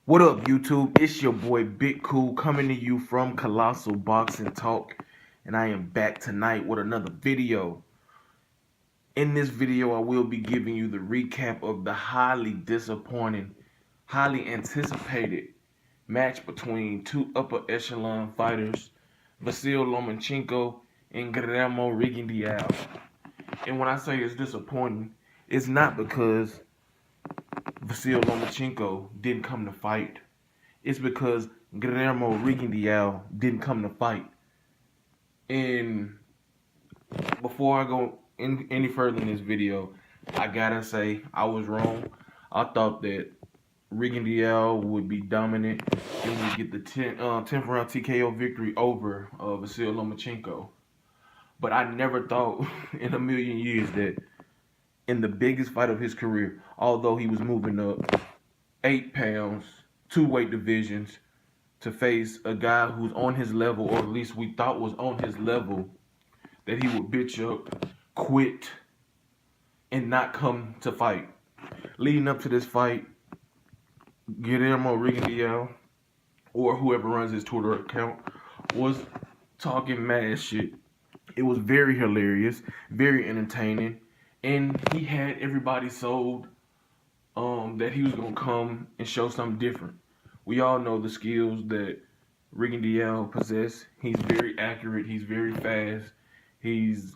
What up, YouTube? It's your boy Big Cool coming to you from Colossal Boxing Talk, and I am back tonight with another video. In this video, I will be giving you the recap of the highly disappointing, highly anticipated match between two upper echelon fighters, Vasyl Lomachenko and Guillermo Rigondeaux. And when I say it's disappointing, it's not because Vasyl Lomachenko didn't come to fight. It's because Guillermo Rigondeaux didn't come to fight. And before I go any further in this video, I gotta say I was wrong. I thought that Rigondeaux would be dominant and would get the 10th round TKO victory over Vasyl Lomachenko. But I never thought in a million years that in the biggest fight of his career, although he was moving up 8 pounds, 2 weight divisions, to face a guy who's on his level, or at least we thought was on his level, that he would bitch up, quit, and not come to fight. Leading up to this fight, Guillermo Rigondeaux, or whoever runs his Twitter account, was talking mad shit. It was very hilarious, very entertaining, and he had everybody sold that he was gonna come and show something different. We all know the skills that Rigondeaux possesses. He's very accurate. He's very fast. He's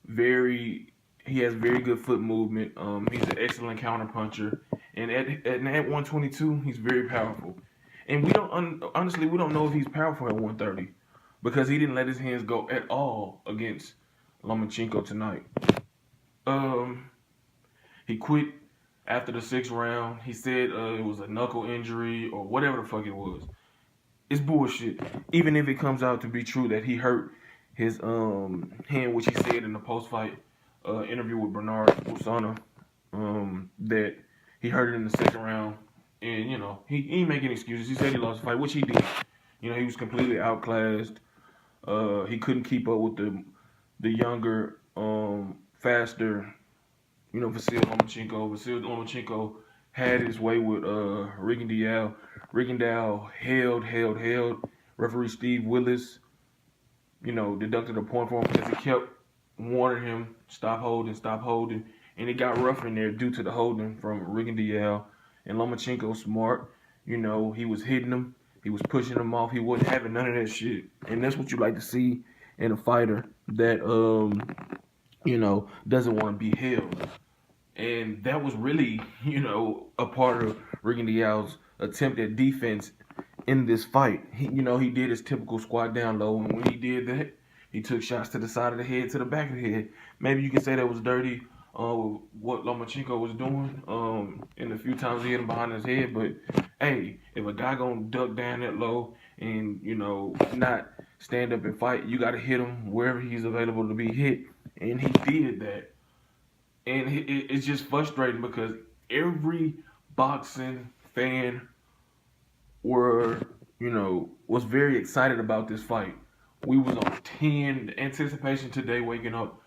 he has very good foot movement. He's an excellent counter puncher, and at 122, he's very powerful. And we don't honestly we don't know if he's powerful at 130 because he didn't let his hands go at all against Lomachenko tonight. He quit after the 6th round. He said it was a knuckle injury or whatever the fuck it was. It's bullshit. Even if it comes out to be true that he hurt his hand, which he said in the post-fight interview with Bernard Usana, that he hurt it in the 2nd round. And, he ain't making excuses. He said he lost the fight, which he did. He was completely outclassed. He couldn't keep up with the younger, faster, Vasyl Lomachenko. Vasyl Lomachenko had his way with Rigondeaux. Rigondeaux held. Referee Steve Willis, deducted a point for him because he kept warning him, stop holding. And it got rough in there due to the holding from Rigondeaux. And Lomachenko smart. He was hitting him. He was pushing him off. He wasn't having none of that shit. And that's what you like to see in a fighter that, doesn't want to be held. And that was really, a part of Rigondeaux's attempt at defense in this fight. He did his typical squat down low, and when he did that, he took shots to the side of the head, to the back of the head. Maybe you could say that was dirty, what Lomachenko was doing, in the few times he hit him behind his head. But hey, if a guy gonna duck down that low and not stand up and fight, you gotta hit him wherever he's available to be hit, and he did that. And it's just frustrating because every boxing fan was very excited about this fight. We was on 10. The anticipation today waking up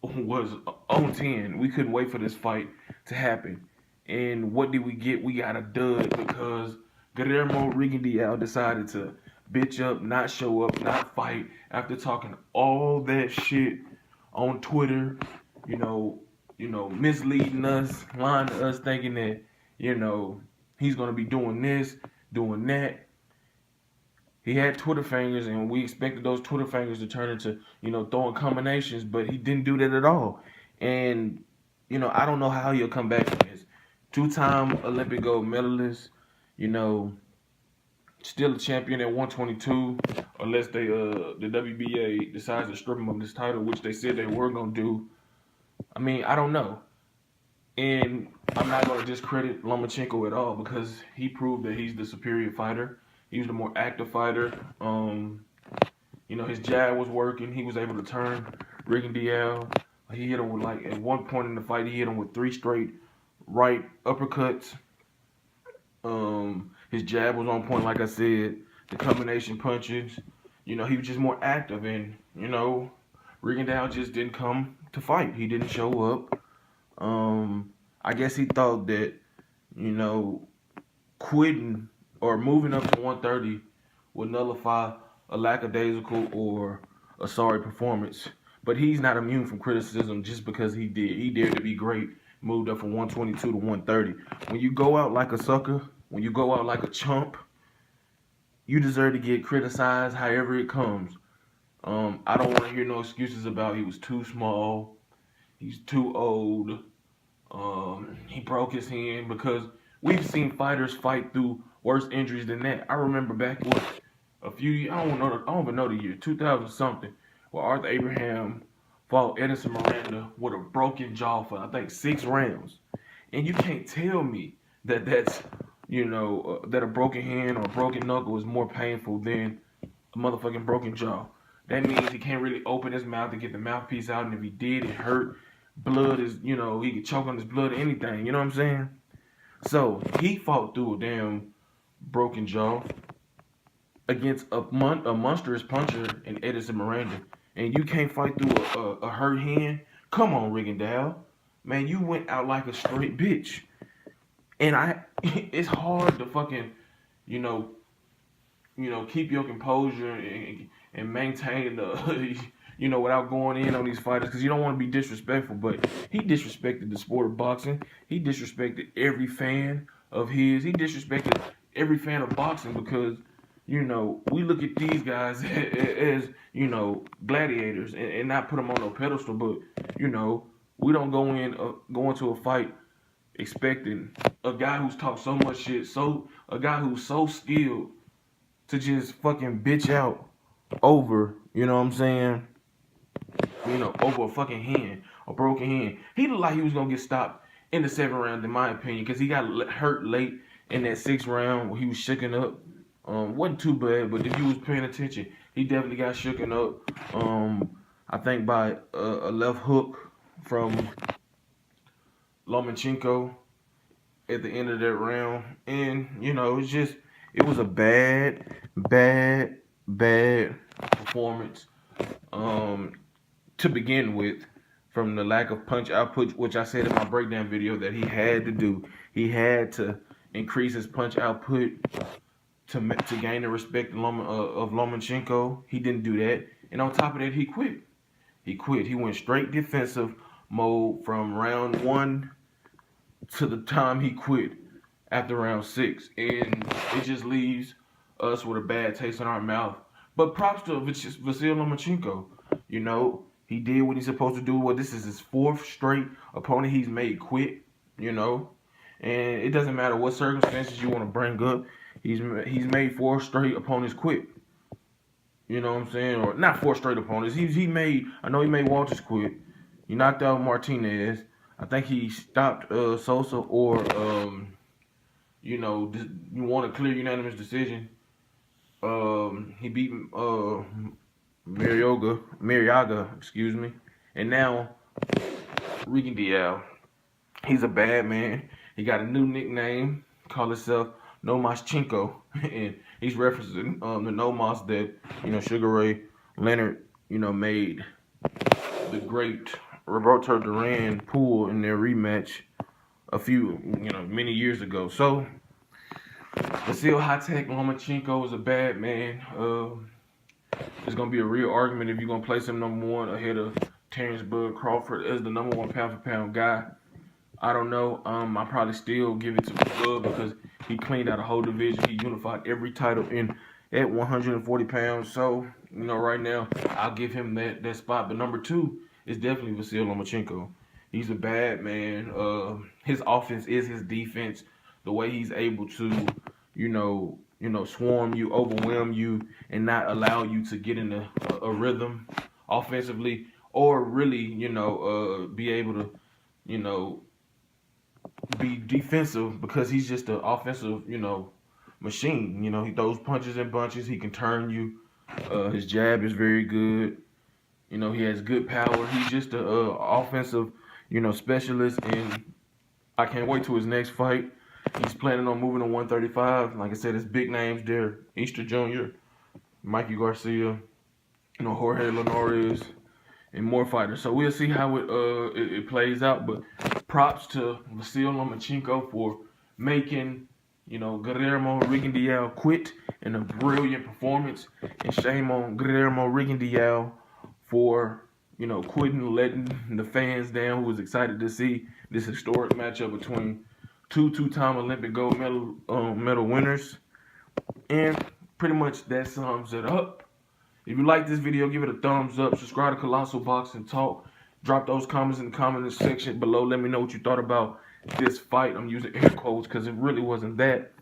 was on 10. We couldn't wait for this fight to happen. And what did we get? We got a dud because Guillermo Rigondeaux decided to bitch up, not show up, not fight after talking all that shit on Twitter, misleading us, lying to us, thinking that, he's gonna be doing this, doing that. He had Twitter fingers, and we expected those Twitter fingers to turn into, throwing combinations, but he didn't do that at all. And, I don't know how he'll come back from this. 2-time Olympic gold medalist, still a champion at 122, unless the WBA decides to strip him of this title, which they said they were gonna do. I mean, I don't know. And I'm not going to discredit Lomachenko at all because he proved that he's the superior fighter. He was the more active fighter. His jab was working. He was able to turn Rigondeaux. He hit him with, at one point in the fight, he hit him with 3 straight right uppercuts. His jab was on point, like I said. The combination punches. He was just more active. And, Rigondeaux just didn't come to fight. He didn't show up. I guess he thought that, quitting or moving up to 130 will nullify a lackadaisical or a sorry performance. But he's not immune from criticism just because he dared to be great, moved up from 122 to 130. When you go out like a sucker, when you go out like a chump, you deserve to get criticized however it comes. I don't want to hear no excuses about he was too small, he's too old, he broke his hand, because we've seen fighters fight through worse injuries than that. I remember back a few years, I don't even know the year, 2000 something, where Arthur Abraham fought Edison Miranda with a broken jaw for I think 6 rounds, and you can't tell me that that a broken hand or a broken knuckle is more painful than a motherfucking broken jaw. That means he can't really open his mouth to get the mouthpiece out, and if he did, it hurt. Blood is, he could choke on his blood or anything, you know what I'm saying? So, he fought through a damn broken jaw against a monstrous puncher in Edison Miranda, and you can't fight through a hurt hand? Come on, Rigondeaux. Man, you went out like a straight bitch. And it's hard to fucking, you know, keep your composure and maintain the, without going in on these fighters, because you don't want to be disrespectful. But he disrespected the sport of boxing. He disrespected every fan of his. He disrespected every fan of boxing because, we look at these guys as, gladiators and not put them on no pedestal. But, we don't go into a fight expecting a guy who's talked so much shit, a guy who's so skilled, to just fucking bitch out over, you know what I'm saying? Over a fucking hand, a broken hand. He looked like he was gonna get stopped in the 7th round, in my opinion, because he got hurt late in that 6th round where he was shooken up. Wasn't too bad, but if you was paying attention, he definitely got shooken up. I think by a left hook from Lomachenko at the end of that round. And, it was a bad performance to begin with, from the lack of punch output, which I said in my breakdown video that he had to do. He had to increase his punch output to gain the respect of Lomachenko. He didn't do that. And on top of that, he quit. He went straight defensive mode from round 1 to the time he quit after round 6, and it just leaves us with a bad taste in our mouth. But props to Vasyl Lomachenko. He did what he's supposed to do. Well, this is his 4th straight opponent he's made quit. And it doesn't matter what circumstances you want to bring up. He's made 4 straight opponents quit. You know what I'm saying? Or not 4 straight opponents. I know he made Walters quit. He knocked out Martinez. I think he stopped Sosa, or you want a clear unanimous decision. He beat Mariaga, excuse me. And now Rigondeaux. He's a bad man. He got a new nickname, call himself Lomachenko, and he's referencing the Nomos that Sugar Ray Leonard made the great Roberto Duran pull in their rematch many years ago. So Vasyl High-Tech Lomachenko is a bad man. It's gonna be a real argument if you're gonna place him number 1 ahead of Terrence Bud Crawford as the number 1 pound for pound guy. I don't know. I probably still give it to Bud because he cleaned out a whole division. He unified every title at 140 pounds. So right now I'll give him that spot. But number 2 is definitely Vasyl Lomachenko. He's a bad man. His offense is his defense. The way he's able to, swarm you, overwhelm you, and not allow you to get in a rhythm offensively, or really, be able to, be defensive, because he's just an offensive, machine. He throws punches and bunches. He can turn you. His jab is very good. He has good power. He's just an offensive, specialist, and I can't wait till his next fight. He's planning on moving to 135. Like I said, it's big names there. Easter Jr., Mikey Garcia, Jorge Linares, and more fighters. So we'll see how it plays out. But props to Vasyl Lomachenko for making Guillermo Rigondeaux quit in a brilliant performance, and shame on Guillermo Rigondeaux for quitting, letting the fans down who was excited to see this historic matchup between two-time Olympic gold medal winners. And pretty much that sums it up. If you like this video, give it a thumbs up. Subscribe to Colossal Boxing Talk. Drop those comments in the comments section below. Let me know what you thought about this fight. I'm using air quotes because it really wasn't that.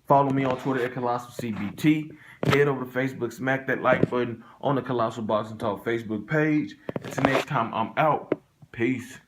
Follow me on Twitter at Colossal CBT. Head over to Facebook, smack that like button on the Colossal Boxing Talk Facebook page. Until next time, I'm out. Peace.